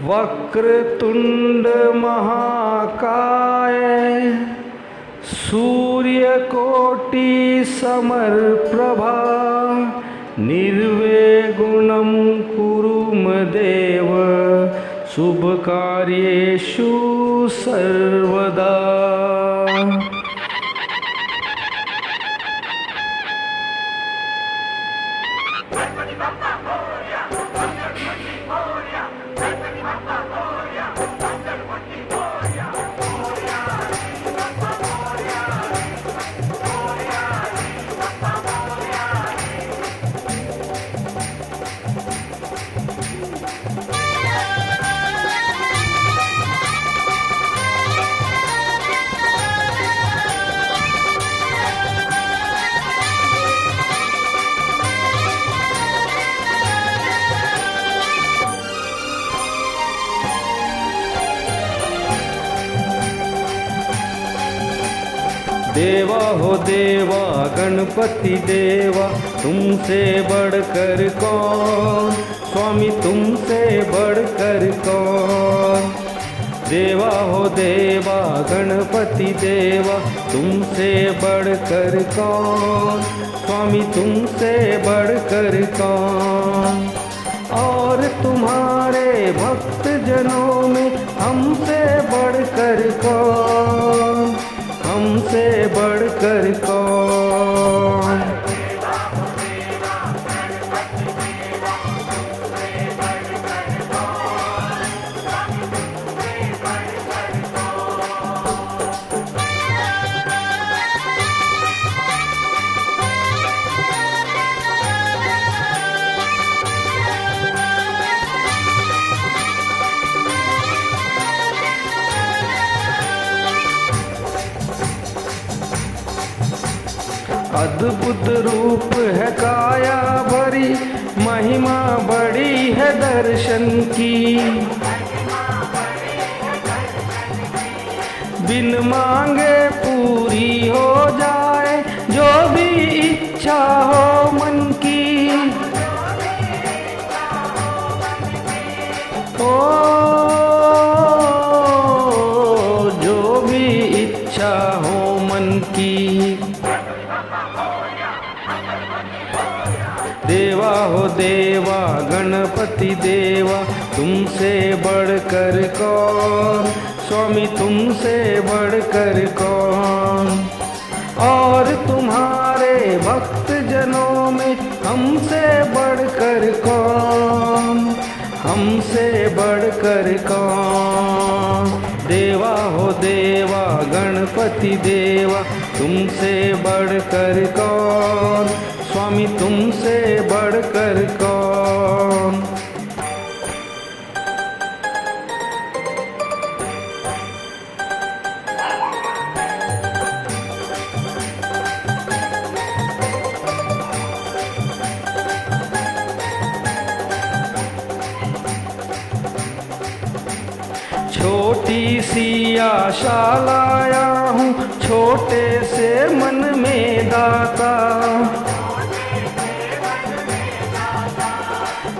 वक्रतुंड महाकाय सूर्यकोटि समप्रभा निर्विघ्नं कुरु मदेव शुभकार्येषु सर्वदा। देवा हो देवा गणपति देवा, तुमसे बढ़कर कौन, स्वामी तुमसे बढ़कर कौन। देवा हो देवा गणपति देवा, तुमसे बढ़कर कौन, स्वामी तुमसे बढ़कर कौन। और तुम्हारे भक्त जनों में हमसे बढ़कर कौन, हमसे बढ़कर कौन। अद्भुत रूप है काया भरी, महिमा बड़ी है दर्शन की। बिन मांगे पूरी हो जाए जो भी इच्छा हो मन की। ओ जो भी इच्छा हो मन की। देवा हो देवा गणपति देवा, तुमसे बढ़कर कौन, स्वामी तुमसे बढ़कर कौन। और तुम्हारे भक्त जनों में हमसे बढ़कर कौन, हमसे बढ़कर कौन। देवा हो देवा गणपति देवा, तुमसे बढ़कर कौन, स्वामी तुमसे बढ़कर कौन। छोटी सी आशा लाया हूँ, छोटे से मन में दाता।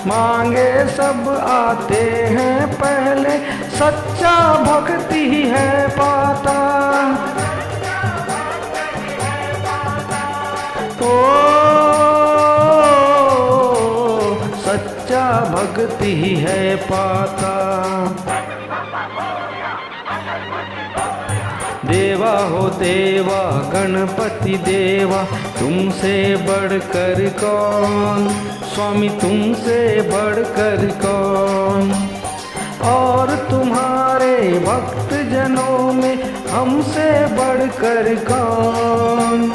मांगे सब आते हैं पहले, सच्चा भक्ति है पाता। ओ सच्चा भक्ति है पाता। देवा हो देवा गणपति देवा, तुमसे बढ़कर कौन, स्वामी तुमसे बढ़कर कौन। और तुम्हारे भक्त जनों में हमसे बढ़कर कौन,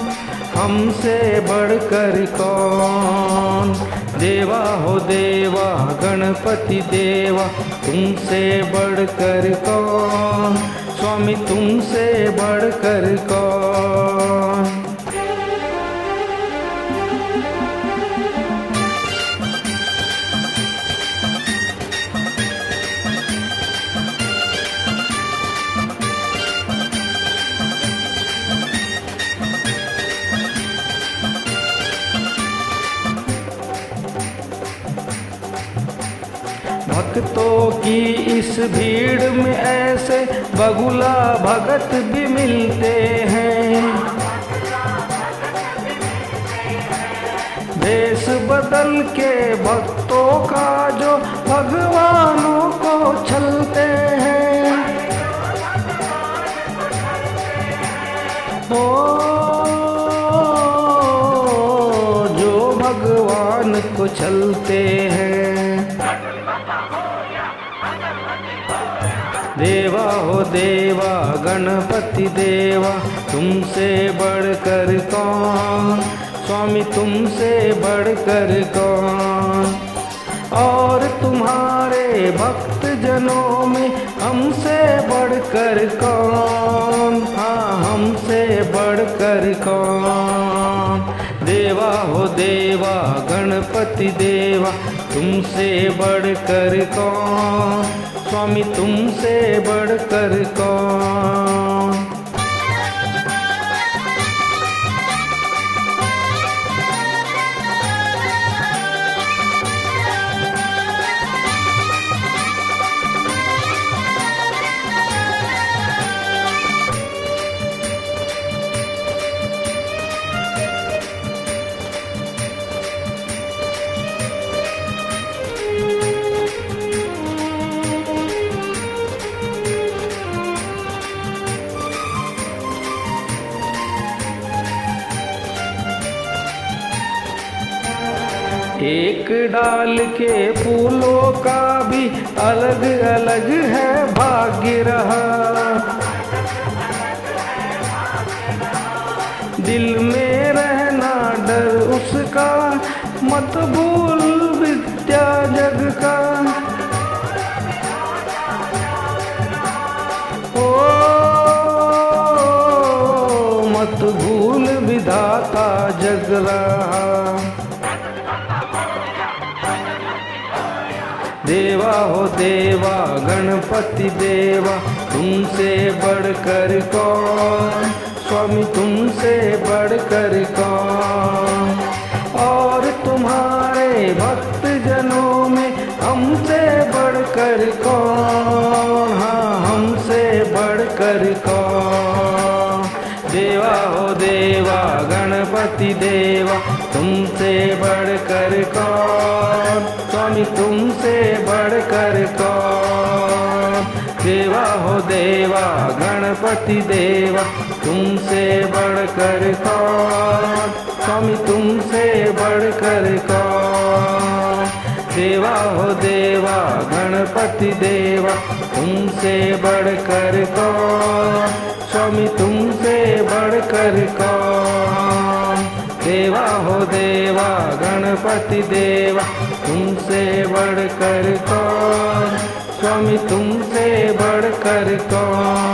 हमसे बढ़कर कौन। देवा हो देवा गणपति देवा, तुमसे बढ़कर कौन, स्वामी तुमसे बढ़कर कौन। भक्तों की इस भीड़ में ऐसे बगुला भगत भी मिलते हैं। भेष बदल के भक्तों का जो भगवानों को छलते हैं। ओ जो भगवान को छलते हैं। देवा हो देवा गणपति देवा, तुमसे बढ़कर कौन, स्वामी तुमसे बढ़कर कौन। और तुम्हारे भक्त जनों में हमसे बढ़कर कौन, हाँ हमसे बढ़कर कौन। देवा हो देवा गणपति देवा, तुमसे बढ़कर कौन, स्वामी तुमसे बढ़कर कौन। एक डाल के फूलों का भी अलग अलग है भाग्य रहा। दिल में रहना डर उसका, मत भूल विद्या जग का। ओ मत भूल विधाता जग रहा। देवा हो देवा गणपति देवा, तुमसे बढ़कर कौन, स्वामी तुमसे बढ़कर कौन। और तुम्हारे भक्त जनों में हमसे बढ़कर कौन, हाँ हमसे बढ़कर कौन। देवा हो देवा गणपति देवा, तुमसे बढ़कर कौन, स्वामी तुमसे बढ़कर कौन। देवा हो देवा गणपति देवा, तुमसे बढ़कर कौन, स्वामी तुमसे बढ़कर कौन। देवा हो देवा गणपति देवा, तुमसे बढ़कर कौन, स्वामी तुमसे बढ़कर कौन। देवा हो देवा गणपति देवा, तुमसे बढ़कर कौन, स्वामी तुमसे बढ़कर कौन।